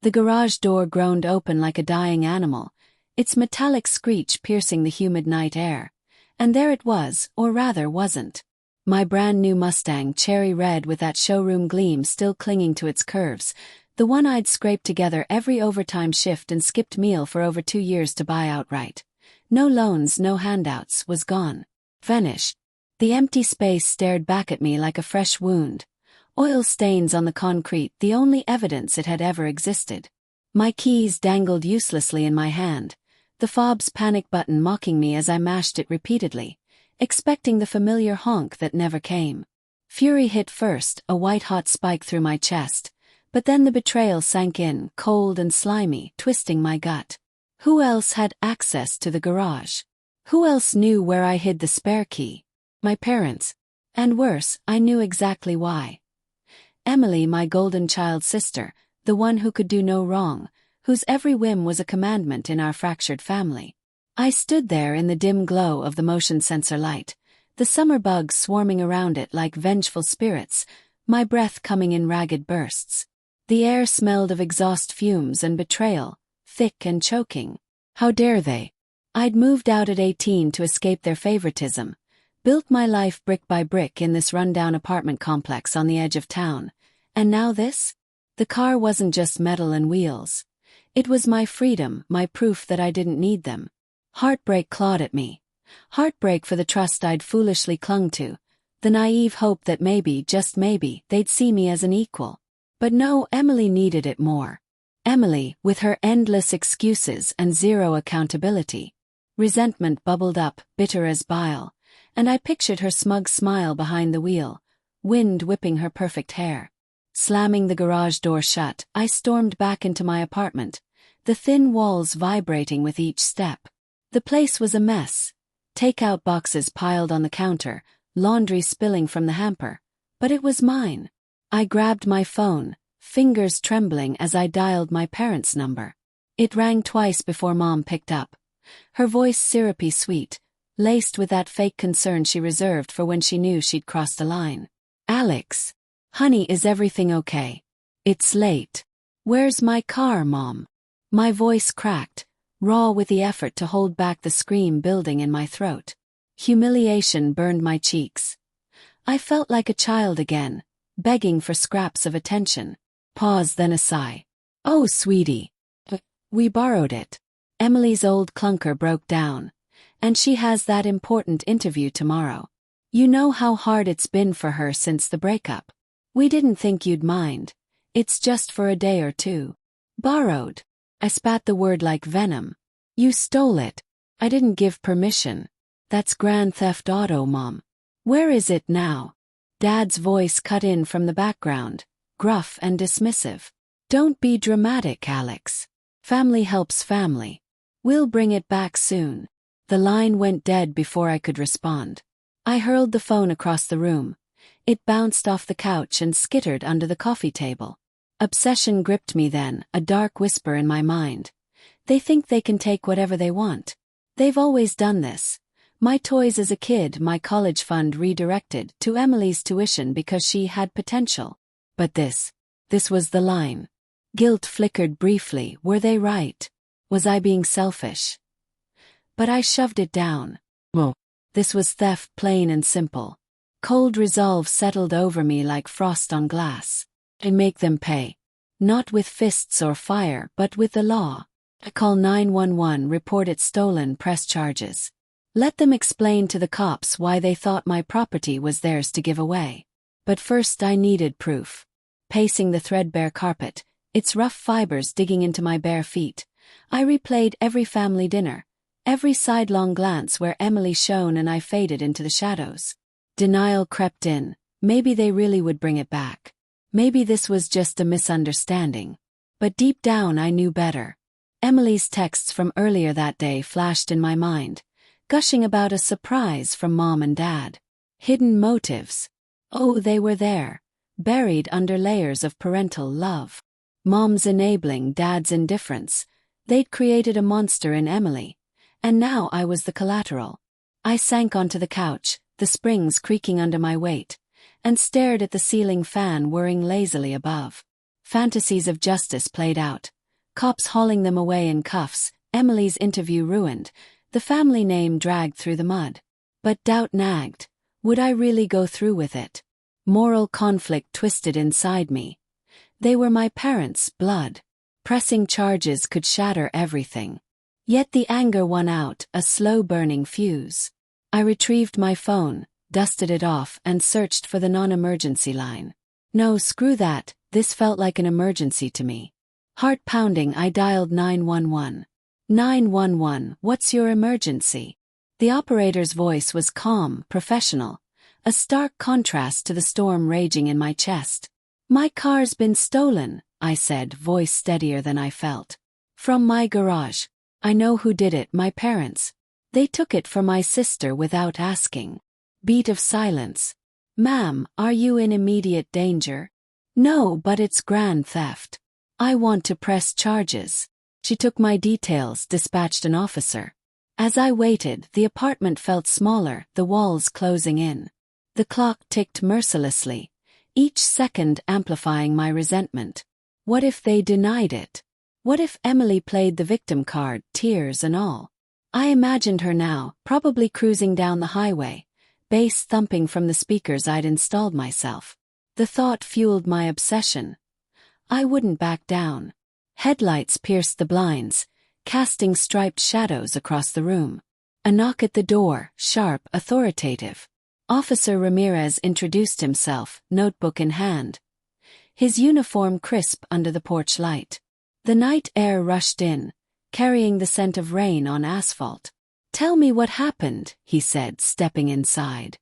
The garage door groaned open like a dying animal, its metallic screech piercing the humid night air. And there it was, or rather wasn't. My brand new Mustang, cherry red with that showroom gleam still clinging to its curves, the one I'd scraped together every overtime shift and skipped meal for over 2 years to buy outright. No loans, no handouts, was gone. Vanished. The empty space stared back at me like a fresh wound. Oil stains on the concrete, the only evidence it had ever existed. My keys dangled uselessly in my hand, the fob's panic button mocking me as I mashed it repeatedly, expecting the familiar honk that never came. Fury hit first, a white-hot spike through my chest, but then the betrayal sank in, cold and slimy, twisting my gut. Who else had access to the garage? Who else knew where I hid the spare key? My parents. And worse, I knew exactly why. Emily, my golden child sister, the one who could do no wrong, whose every whim was a commandment in our fractured family. I stood there in the dim glow of the motion sensor light, the summer bugs swarming around it like vengeful spirits, my breath coming in ragged bursts. The air smelled of exhaust fumes and betrayal, thick and choking. How dare they? I'd moved out at 18 to escape their favoritism, built my life brick by brick in this rundown apartment complex on the edge of town. And now this? The car wasn't just metal and wheels. It was my freedom, my proof that I didn't need them. Heartbreak clawed at me. Heartbreak for the trust I'd foolishly clung to, the naive hope that maybe, just maybe, they'd see me as an equal. But no, Emily needed it more. Emily, with her endless excuses and zero accountability. Resentment bubbled up, bitter as bile, and I pictured her smug smile behind the wheel, wind whipping her perfect hair. Slamming the garage door shut, I stormed back into my apartment, the thin walls vibrating with each step. The place was a mess. Takeout boxes piled on the counter, laundry spilling from the hamper. But it was mine. I grabbed my phone, fingers trembling as I dialed my parents' number. It rang twice before Mom picked up. Her voice syrupy sweet, laced with that fake concern she reserved for when she knew she'd crossed a line. Alex. Honey, is everything okay? It's late. Where's my car, Mom? My voice cracked, raw with the effort to hold back the scream building in my throat. Humiliation burned my cheeks. I felt like a child again, begging for scraps of attention. Pause, then a sigh. Oh, sweetie. We borrowed it. Emily's old clunker broke down, and she has that important interview tomorrow. You know how hard it's been for her since the breakup. We didn't think you'd mind. It's just for a day or two. Borrowed. I spat the word like venom. You stole it. I didn't give permission. That's Grand Theft Auto, Mom. Where is it now? Dad's voice cut in from the background, gruff and dismissive. Don't be dramatic, Alex. Family helps family. We'll bring it back soon. The line went dead before I could respond. I hurled the phone across the room. It bounced off the couch and skittered under the coffee table. Obsession gripped me then, a dark whisper in my mind. They think they can take whatever they want. They've always done this. My toys as a kid, my college fund redirected to Emily's tuition because she had potential. But this was the line. Guilt flickered briefly. Were they right? Was I being selfish? But I shoved it down. Well, this was theft, plain and simple. Cold resolve settled over me like frost on glass. I make them pay. Not with fists or fire, but with the law. I call 911, report it stolen, press charges. Let them explain to the cops why they thought my property was theirs to give away. But first I needed proof. Pacing the threadbare carpet, its rough fibers digging into my bare feet, I replayed every family dinner, every sidelong glance where Emily shone and I faded into the shadows. Denial crept in. Maybe they really would bring it back. Maybe this was just a misunderstanding. But deep down I knew better. Emily's texts from earlier that day flashed in my mind, gushing about a surprise from Mom and Dad. Hidden motives. Oh, they were there, buried under layers of parental love. Mom's enabling, Dad's indifference. They'd created a monster in Emily, and now I was the collateral. I sank onto the couch, the springs creaking under my weight, and stared at the ceiling fan whirring lazily above. Fantasies of justice played out. Cops hauling them away in cuffs, Emily's interview ruined, the family name dragged through the mud. But doubt nagged. Would I really go through with it? Moral conflict twisted inside me. They were my parents' blood. Pressing charges could shatter everything. Yet the anger won out, a slow-burning fuse. I retrieved my phone, dusted it off, and searched for the non-emergency line. No, screw that, this felt like an emergency to me. Heart pounding, I dialed 911. 911, what's your emergency? The operator's voice was calm, professional, a stark contrast to the storm raging in my chest. My car's been stolen, I said, voice steadier than I felt. From my garage. I know who did it, my parents. They took it for my sister without asking. Beat of silence. Ma'am, are you in immediate danger? No, but it's grand theft. I want to press charges. She took my details, dispatched an officer. As I waited, the apartment felt smaller, the walls closing in. The clock ticked mercilessly, each second amplifying my resentment. What if they denied it? What if Emily played the victim card, tears and all? I imagined her now, probably cruising down the highway, bass thumping from the speakers I'd installed myself. The thought fueled my obsession. I wouldn't back down. Headlights pierced the blinds, casting striped shadows across the room. A knock at the door, sharp, authoritative. Officer Ramirez introduced himself, notebook in hand. His uniform crisp under the porch light. The night air rushed in, carrying the scent of rain on asphalt. Tell me what happened, he said, stepping inside.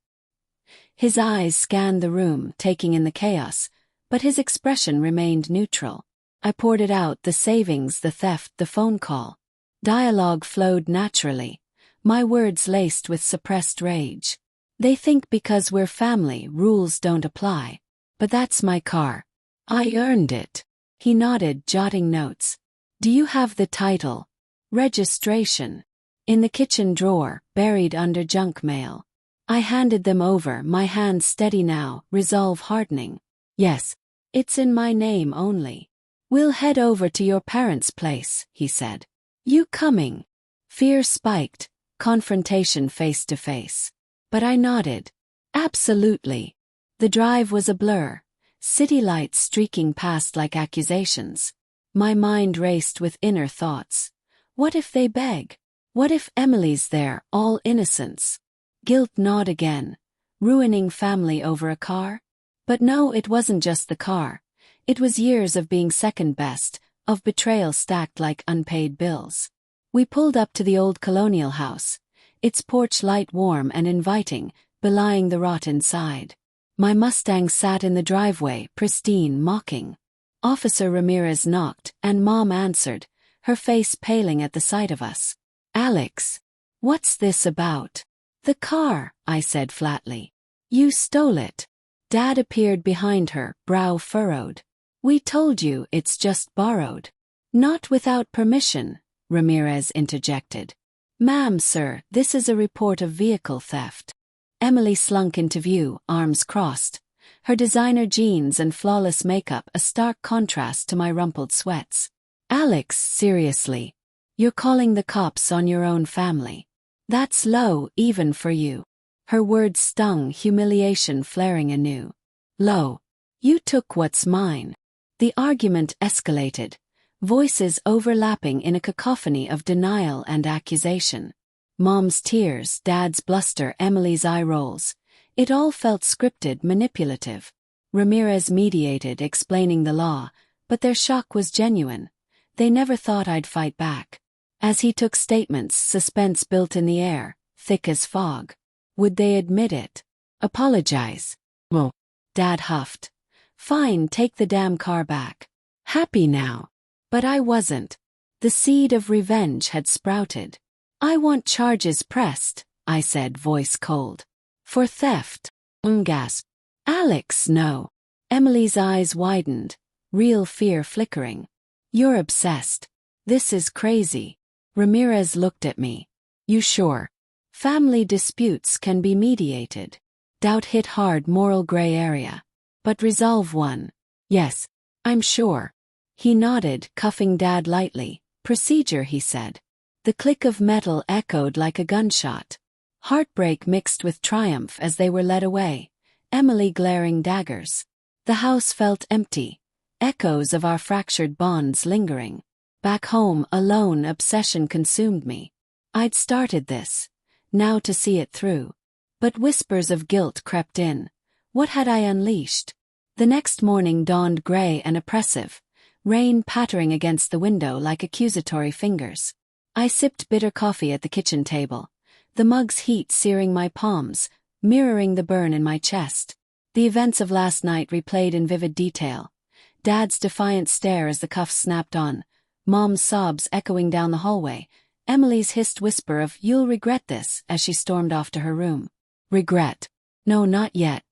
His eyes scanned the room, taking in the chaos, but his expression remained neutral. I poured it out, the savings, the theft, the phone call. Dialogue flowed naturally, my words laced with suppressed rage. They think because we're family, rules don't apply. But that's my car. I earned it. He nodded, jotting notes. Do you have the title? Registration. In the kitchen drawer, buried under junk mail. I handed them over, my hands steady now, resolve hardening. Yes. It's in my name only. We'll head over to your parents' place, he said. You coming? Fear spiked, confrontation face to face. But I nodded. Absolutely. The drive was a blur, city lights streaking past like accusations. My mind raced with inner thoughts. What if they beg? What if Emily's there, all innocence? Guilt gnawed again, ruining family over a car? But no, it wasn't just the car. It was years of being second best, of betrayal stacked like unpaid bills. We pulled up to the old colonial house, its porch light warm and inviting, belying the rot inside. My Mustang sat in the driveway, pristine, mocking. Officer Ramirez knocked, and Mom answered, her face paling at the sight of us. Alex, what's this about? The car, I said flatly. You stole it. Dad appeared behind her, brow furrowed. We told you it's just borrowed. Not without permission, Ramirez interjected. Ma'am, sir, this is a report of vehicle theft. Emily slunk into view, arms crossed. Her designer jeans and flawless makeup a stark contrast to my rumpled sweats. Alex, seriously. You're calling the cops on your own family. That's low, even for you. Her words stung, humiliation flaring anew. Low. You took what's mine. The argument escalated, voices overlapping in a cacophony of denial and accusation. Mom's tears, Dad's bluster, Emily's eye rolls. It all felt scripted, manipulative. Ramirez mediated, explaining the law, but their shock was genuine. They never thought I'd fight back. As he took statements, suspense built in the air, thick as fog. Would they admit it? Apologize. Well, Dad huffed. Fine, take the damn car back. Happy now. But I wasn't. The seed of revenge had sprouted. I want charges pressed, I said, voice cold. For theft. Gasped. Alex, no. Emily's eyes widened, real fear flickering. You're obsessed. This is crazy. Ramirez looked at me. You sure? Family disputes can be mediated. Doubt hit hard, moral gray area. But resolve one. Yes. I'm sure. He nodded, cuffing Dad lightly. Procedure, he said. The click of metal echoed like a gunshot. Heartbreak mixed with triumph as they were led away, Emily glaring daggers. The house felt empty, echoes of our fractured bonds lingering. Back home, alone, obsession consumed me. I'd started this, now to see it through. But whispers of guilt crept in. What had I unleashed? The next morning dawned gray and oppressive, rain pattering against the window like accusatory fingers. I sipped bitter coffee at the kitchen table, the mug's heat searing my palms, mirroring the burn in my chest. The events of last night replayed in vivid detail. Dad's defiant stare as the cuffs snapped on, Mom's sobs echoing down the hallway, Emily's hissed whisper of "You'll regret this" as she stormed off to her room. Regret? No, not yet.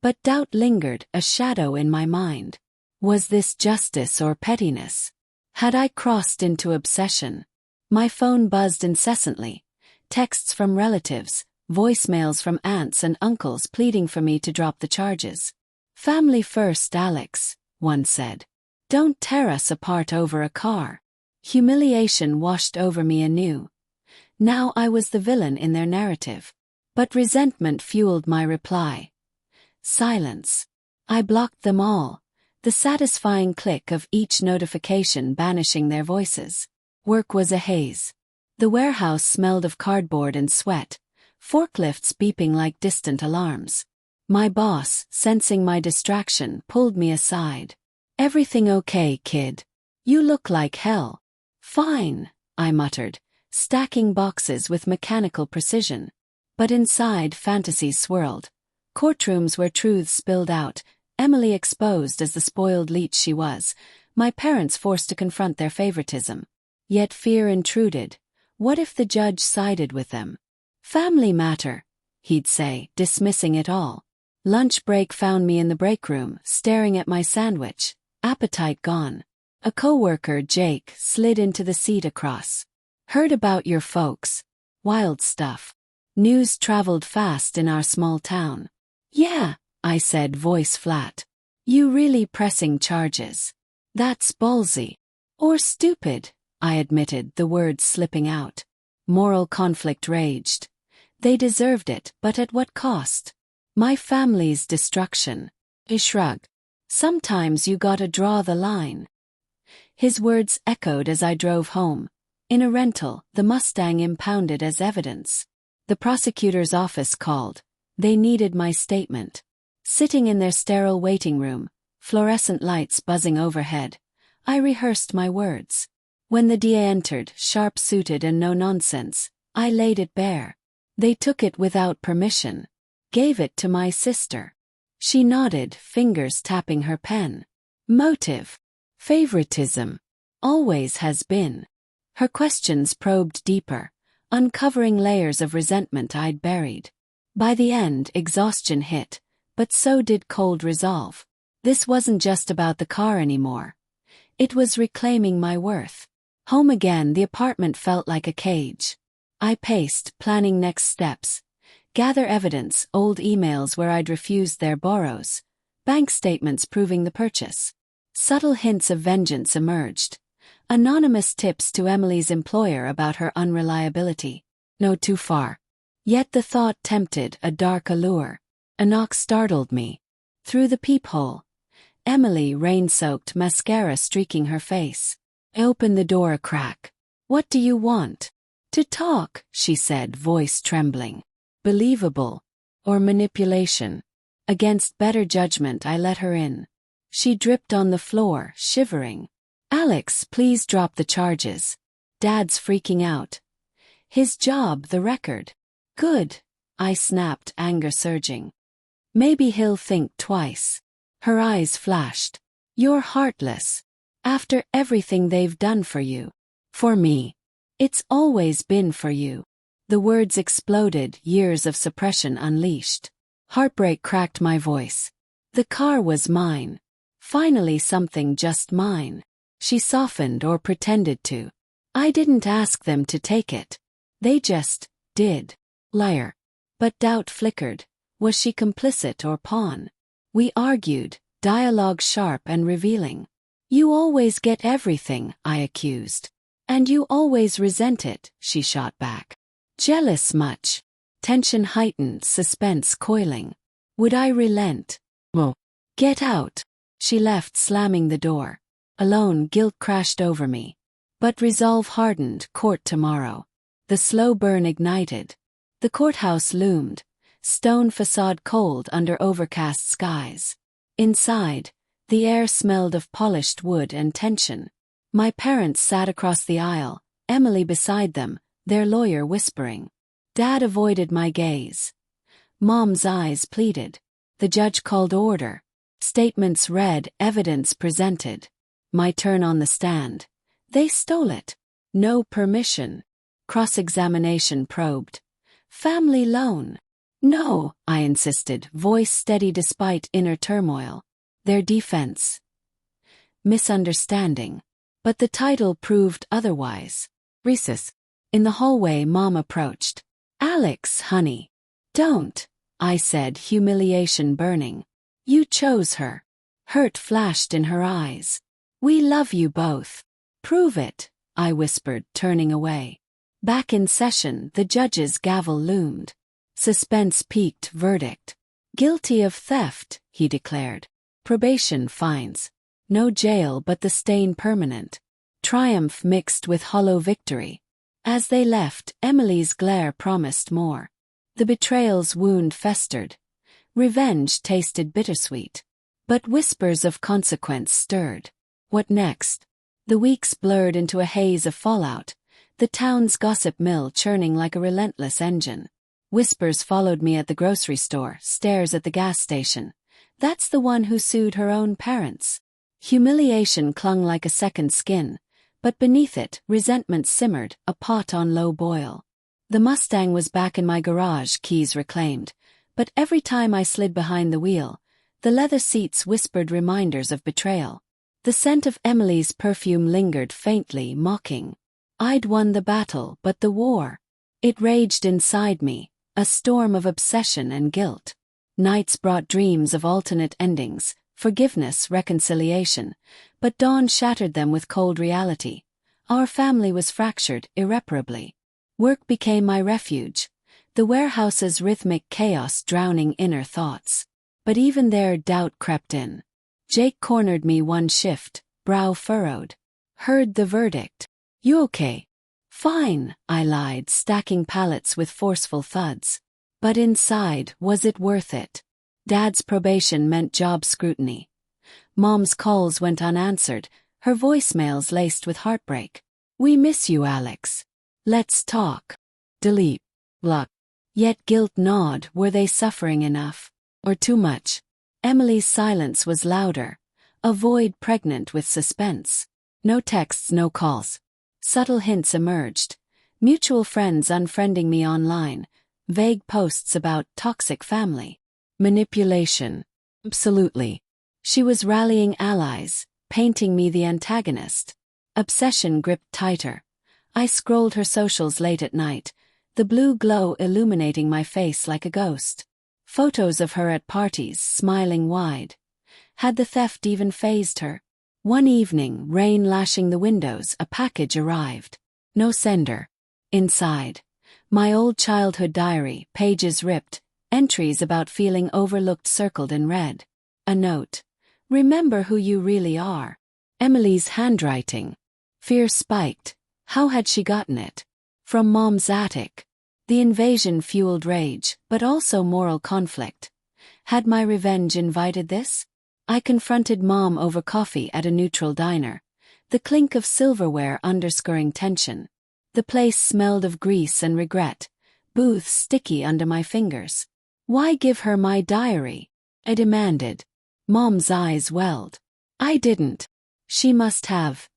But doubt lingered, a shadow in my mind. Was this justice or pettiness? Had I crossed into obsession? My phone buzzed incessantly. Texts from relatives, voicemails from aunts and uncles pleading for me to drop the charges. "Family first, Alex," one said. "Don't tear us apart over a car." Humiliation washed over me anew. Now I was the villain in their narrative. But resentment fueled my reply. Silence. I blocked them all, the satisfying click of each notification banishing their voices. Work was a haze. The warehouse smelled of cardboard and sweat, forklifts beeping like distant alarms. My boss, sensing my distraction, pulled me aside. "Everything okay, kid? You look like hell." "Fine," I muttered, stacking boxes with mechanical precision. But inside, fantasies swirled. Courtrooms where truths spilled out, Emily exposed as the spoiled leech she was, my parents forced to confront their favoritism. Yet fear intruded. What if the judge sided with them? "Family matter," he'd say, dismissing it all. Lunch break found me in the break room, staring at my sandwich, appetite gone. A coworker, Jake, slid into the seat across. "Heard about your folks. Wild stuff. News traveled fast in our small town." "Yeah," I said, voice flat. "You really pressing charges?" "That's ballsy." "Or stupid," I admitted, the words slipping out. Moral conflict raged. They deserved it, but at what cost? My family's destruction. I shrugged. "Sometimes you gotta draw the line." His words echoed as I drove home. In a rental, the Mustang impounded as evidence. The prosecutor's office called. They needed my statement. Sitting in their sterile waiting room, fluorescent lights buzzing overhead, I rehearsed my words. When the DA entered, sharp-suited and no-nonsense, I laid it bare. They took it without permission. Gave it to my sister. She nodded, fingers tapping her pen. Motive. Favoritism. Always has been. Her questions probed deeper, uncovering layers of resentment I'd buried. By the end, exhaustion hit, but so did cold resolve. This wasn't just about the car anymore. It was reclaiming my worth. Home again, the apartment felt like a cage. I paced, planning next steps. Gather evidence, old emails where I'd refused their borrows, bank statements proving the purchase. Subtle hints of vengeance emerged. Anonymous tips to Emily's employer about her unreliability. No, too far. Yet the thought tempted, a dark allure. A knock startled me. Through the peephole. Emily, rain-soaked, mascara streaking her face. I opened the door a crack. "What do you want?" "To talk," she said, voice trembling. Believable. Or manipulation. Against better judgment, I let her in. She dripped on the floor, shivering. "Alex, please drop the charges. Dad's freaking out. His job, the record." "Good," I snapped, anger surging. "Maybe he'll think twice." Her eyes flashed. "You're heartless. After everything they've done for you." "For me. It's always been for you." The words exploded, years of suppression unleashed. Heartbreak cracked my voice. The car was mine. Finally something just mine. She softened, or pretended to. "I didn't ask them to take it. They just did." Liar. But doubt flickered. Was she complicit or pawn? We argued, dialogue sharp and revealing. You always get everything, I accused. And you always resent it, she shot back. Jealous much? Tension heightened, suspense coiling. Would I relent? Well, get out. She left, slamming the door. Alone, guilt crashed over me. But resolve hardened, court tomorrow. The slow burn ignited. The courthouse loomed, stone facade cold under overcast skies. Inside, the air smelled of polished wood and tension. My parents sat across the aisle, Emily beside them, their lawyer whispering. Dad avoided my gaze. Mom's eyes pleaded. The judge called order. Statements read, evidence presented. My turn on the stand. They stole it. No permission. Cross-examination probed. Family loan. No, I insisted, voice steady despite inner turmoil. Their defense. Misunderstanding. But the title proved otherwise. Recess. In the hallway, Mom approached. Alex, honey. Don't, I said, humiliation burning. You chose her. Hurt flashed in her eyes. We love you both. Prove it, I whispered, turning away. Back in session, the judge's gavel loomed. Suspense peaked, verdict. Guilty of theft, he declared. Probation, fines. No jail, but the stain permanent. Triumph mixed with hollow victory. As they left, Emily's glare promised more. The betrayal's wound festered. Revenge tasted bittersweet. But whispers of consequence stirred. What next? The weeks blurred into a haze of fallout, the town's gossip mill churning like a relentless engine. Whispers followed me at the grocery store, stares at the gas station. That's the one who sued her own parents. Humiliation clung like a second skin, but beneath it, resentment simmered, a pot on low boil. The Mustang was back in my garage, keys reclaimed, but every time I slid behind the wheel, the leather seats whispered reminders of betrayal. The scent of Emily's perfume lingered faintly, mocking. I'd won the battle, but the war. It raged inside me, a storm of obsession and guilt. Nights brought dreams of alternate endings, forgiveness, reconciliation, but dawn shattered them with cold reality. Our family was fractured irreparably. Work became my refuge, the warehouse's rhythmic chaos drowning inner thoughts. But even there doubt crept in. Jake cornered me one shift, brow furrowed. Heard the verdict. You okay? Fine, I lied, stacking pallets with forceful thuds. But inside, was it worth it? Dad's probation meant job scrutiny. Mom's calls went unanswered, her voicemails laced with heartbreak. We miss you, Alex. Let's talk. Delete. Luck. Yet guilt gnawed, were they suffering enough? Or too much? Emily's silence was louder, a void pregnant with suspense. No texts, no calls. Subtle hints emerged. Mutual friends unfriending me online. Vague posts about toxic family. Manipulation. Absolutely. She was rallying allies, painting me the antagonist. Obsession gripped tighter. I scrolled her socials late at night, the blue glow illuminating my face like a ghost. Photos of her at parties, smiling wide. Had the theft even fazed her? One evening, rain lashing the windows, a package arrived. No sender. Inside, my old childhood diary, pages ripped, entries about feeling overlooked circled in red. A note. Remember who you really are. Emily's handwriting. Fear spiked. How had she gotten it? From Mom's attic. The invasion fueled rage, but also moral conflict. Had my revenge invited this? I confronted Mom over coffee at a neutral diner. The clink of silverware underscoring tension. The place smelled of grease and regret. Booths sticky under my fingers. Why give her my diary? I demanded. Mom's eyes welled. I didn't. She must have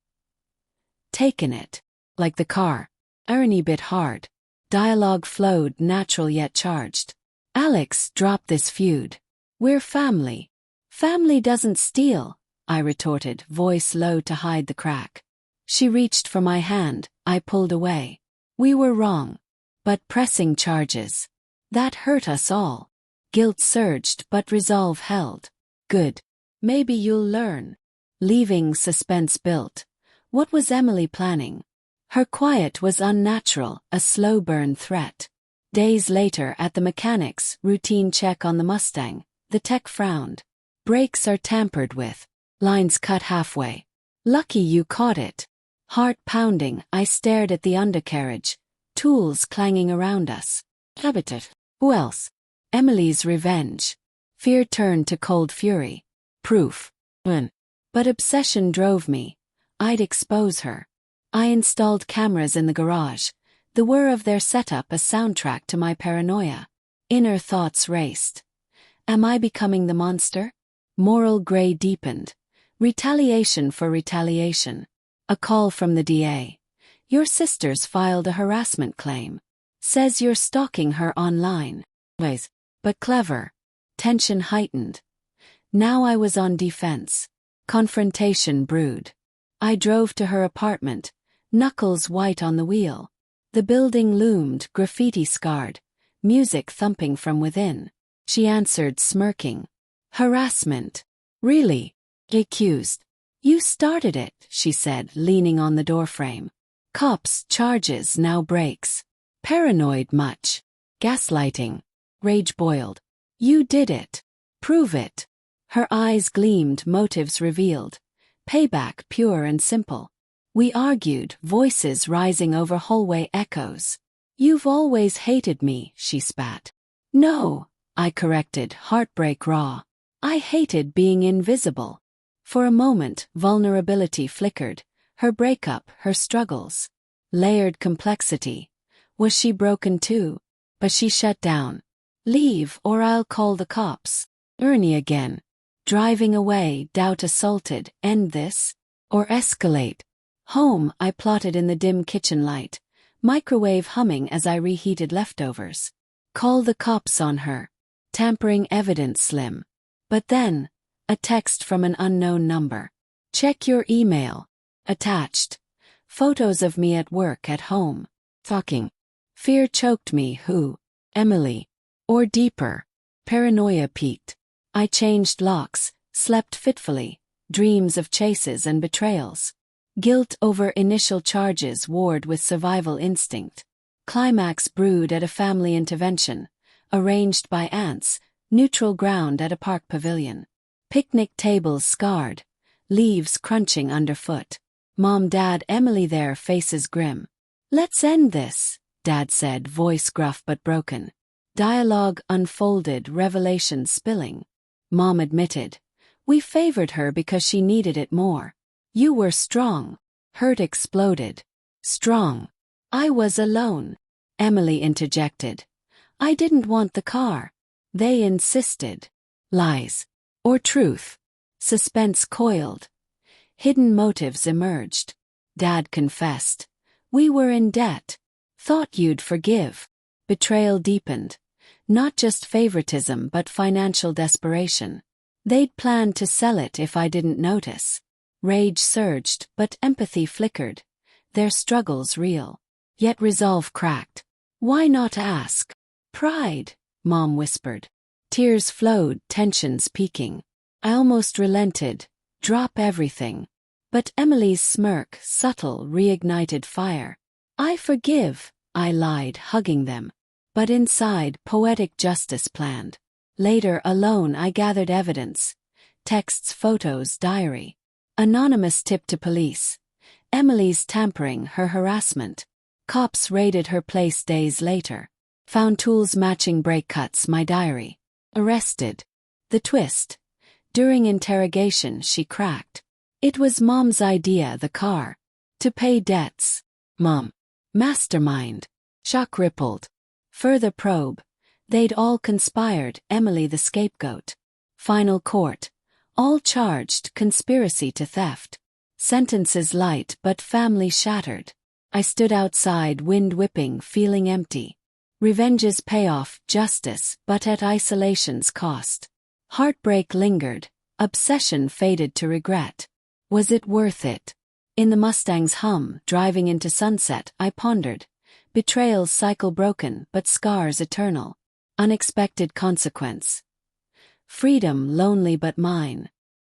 taken it. Like the car. Irony bit hard. Dialogue flowed, natural yet charged. Alex, drop this feud. We're family. Family doesn't steal, I retorted, voice low to hide the crack. She reached for my hand, I pulled away. We were wrong. But pressing charges. That hurt us all. Guilt surged, but resolve held. Good. Maybe you'll learn. leaving suspense built. What was Emily planning? Her quiet was unnatural, a slow burn threat. Days later at the mechanic's routine check on the Mustang, the tech frowned. Brakes are tampered with. Lines cut halfway. Lucky you caught it. Heart pounding, I stared at the undercarriage. Tools clanging around us. Habitat. Who else? Emily's revenge. Fear turned to cold fury. Proof. When? But obsession drove me. I'd expose her. I installed cameras in the garage. The whir of their setup a soundtrack to my paranoia. Inner thoughts raced. Am I becoming the monster? Moral gray deepened. Retaliation for retaliation. A call from the DA. Your sister's filed a harassment claim. Says you're stalking her online. Ways. But clever. Tension heightened. Now I was on defense. Confrontation brewed. I drove to her apartment, knuckles white on the wheel. The building loomed, graffiti scarred, music thumping from within. She answered, smirking. Harassment. Really? Accused. You started it, she said, leaning on the doorframe. Cops, charges, now breaks. Paranoid much. Gaslighting. Rage boiled. You did it. Prove it. Her eyes gleamed, motives revealed. Payback pure and simple. We argued, voices rising over hallway echoes. You've always hated me, she spat. No, I corrected, heartbreak raw. I hated being invisible. For a moment, vulnerability flickered. Her breakup, her struggles. Layered complexity. Was she broken too? But she shut down. Leave or I'll call the cops. Ernie again. Driving away, doubt assaulted, end this? Or escalate? Home, I plotted in the dim kitchen light. Microwave humming as I reheated leftovers. Call the cops on her. Tampering evidence slim. But then, a text from an unknown number. Check your email. Attached. Photos of me at work, at home. Fucking. Fear choked me. Who? Emily. Or deeper. Paranoia peaked. I changed locks, slept fitfully, dreams of chases and betrayals. Guilt over initial charges warred with survival instinct. Climax brewed at a family intervention, arranged by aunts, neutral ground at a park pavilion. Picnic tables scarred, leaves crunching underfoot. Mom, Dad, Emily there, faces grim. Let's end this, Dad said, voice gruff but broken. Dialogue unfolded, revelations spilling. Mom admitted. We favored her because she needed it more. You were strong. Hurt exploded. Strong. I was alone. Emily interjected. I didn't want the car. They insisted. Lies. Or truth. Suspense coiled. Hidden motives emerged. Dad confessed. We were in debt. Thought you'd forgive. Betrayal deepened. Not just favoritism but financial desperation. They'd planned to sell it if I didn't notice. Rage surged, but empathy flickered. Their struggles real. Yet resolve cracked. Why not ask? Pride, Mom whispered. Tears flowed, tensions peaking. I almost relented. Drop everything. But Emily's smirk, subtle, reignited fire. I forgive, I lied, hugging them. But inside, poetic justice planned. Later, alone, I gathered evidence. Texts, photos, diary. Anonymous tip to police. Emily's tampering, her harassment. Cops raided her place days later. Found tools matching break cuts, my diary. Arrested. The twist. During interrogation, she cracked. It was Mom's idea, the car. To pay debts. Mom. Mastermind. Shock rippled. Further probe. They'd all conspired, Emily the scapegoat. Final court. All charged, conspiracy to theft. Sentences light but family shattered. I stood outside, wind whipping, feeling empty. Revenge's payoff, justice, but at isolation's cost. Heartbreak lingered, obsession faded to regret. Was it worth it? In the Mustang's hum, driving into sunset, I pondered. Betrayal's cycle broken, but scars eternal. Unexpected consequence. Freedom lonely but mine.